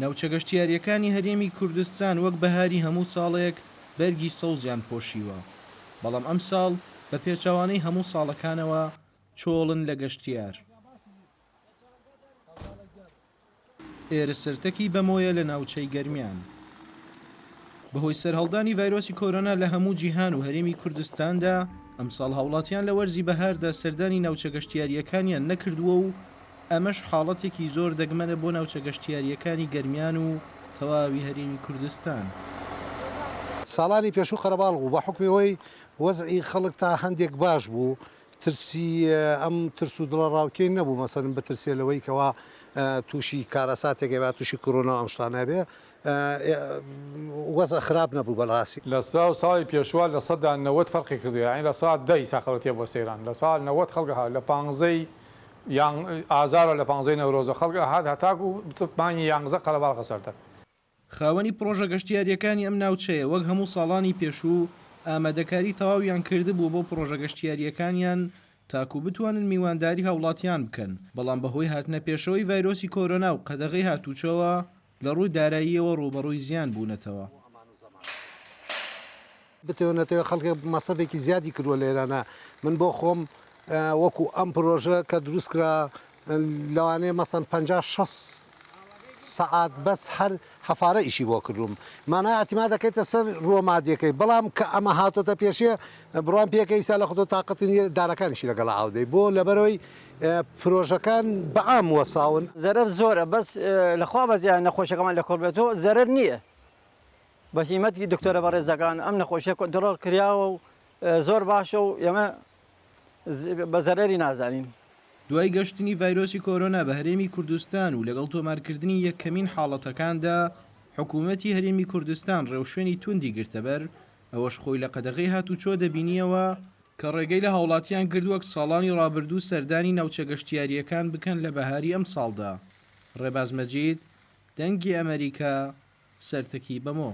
ناوچە گەشتیاریەکانی هەرێمی کوردستان وەک بەهاری هەموو ساڵێک بەرگی سەوزیان پۆشیوە، بەڵام ئەم ساڵ بە پێچەوانەی هەموو ساڵەکانەوە چۆڵن لە گەشتیار. ئێرە سەرتەکی بەمۆیە لە ناوچەی گەرمیان. بەهۆی سەرهەڵدانی ڤایرۆسی کۆرۆنا لە هەموو جیهان و هەرێمی کوردستاندا ئەمساڵ هاوڵاتیان لە وەرزی بەهاردا سەردانی ناوچە گەشتیاریەکانیان نەکردووە و ئەمەش حاڵەتێکی زۆر دەگمەنە بۆ ناوچە گەشتیاریەکانی گەرمیان و تەواوی هەرێمی کوردستان. ساڵانی پێشوو خەرەباڵ بوو بە حکمەوەی وەزعی خەڵک تا هەندێک باش بوو، ترسی ئەم ترس و دڵە ڕاوکەی نەبوو مەسەن بەترسێلەوەی کەوا تووشی کارەساتێکەوە تووشی کۆرۆنا ئەم شتانە بێ وەزع خراپ نەبوو بەڵاستی. لە ساڵی پێشوە لە 90 فەرقی کردووە، یعنی لە ساڵ 10 ساخەڵەتیە بۆ سەیران، لە ساڵ 90 خەڵکە لە 15 یان ئازارە لە 15 نەورۆزە خەڵکە هەتاکو مانگی 11 قەرەباڵ خەسەردە. خاوەنی پرۆژە گەشتیاریەکانی ئەم ناوچەیە وەک هەموو ساڵانی پێشوو ئامادەکاری تەواویان کردبوو بۆ پرۆژە گەشتیاریەکانیان تاکو بتوانن میوانداری هاوڵاتیان بکەن، بەڵام بەهۆی هاتنە پێشەوەی ڤایرۆسی کۆرۆنا و قەدەغەی هاتوچەوە لە ڕووی داراییەوە ڕوبەڕووی زیان بوونەتەوە. بتوانێتەوە خەڵکی مەسەفێکی زیادی کردووە لێرانە. من بۆ خۆم وەکو ئەم پرۆژە کە دروستکرا لەوانەیە مەسەن 50-60 سەعات بەس هەر هەفارە ئیشی بۆ کردوم، مانای ئەتیما دەکەیتە سەر ڕۆمادیەکەی، بەڵام کە ئەمە هاتۆتە پێشێ بڕوان پێکەی سا لە خۆ تااقەتی دارەکانیشی لەگەڵ ئاودەی بۆ لەبەرەوەی پرۆژەکان بەعام وەساون. زەرەر زۆرە، بەس لەخوا بەزیان نەخۆشەکەمان لە کۆڵبێتەوە زەرەر نییە. بەشیمەتی دکتۆرە بەڕێزەکان ئەم نەخۆشیە کۆنترۆڵ کراوە و زۆر باشە و ئێمە بە زەرەری نازانین. دوای گەشتنی ڤایرۆسی کۆرۆنا بە هەرێمی کوردستان و لەگەڵ تۆمارکردنی یەکەمین حاڵەتەکاندا حکوومەتی هەرێمی کوردستان ڕێوشوێنی توندی گرتەبەر، ئەوەش خۆی لە قەدەغەی هاتوچۆ دەبینیەوە کە ڕێگەی لە هاوڵاتیان کردووەک ساڵانی ڕابردوو سەردانی ناوچە گەشتیاریەکان بکەن لە بەهاری ئەم ساڵدا. ڕێباز مەجید، دەنگی ئەمریکا، سەرتەکی بەمۆ.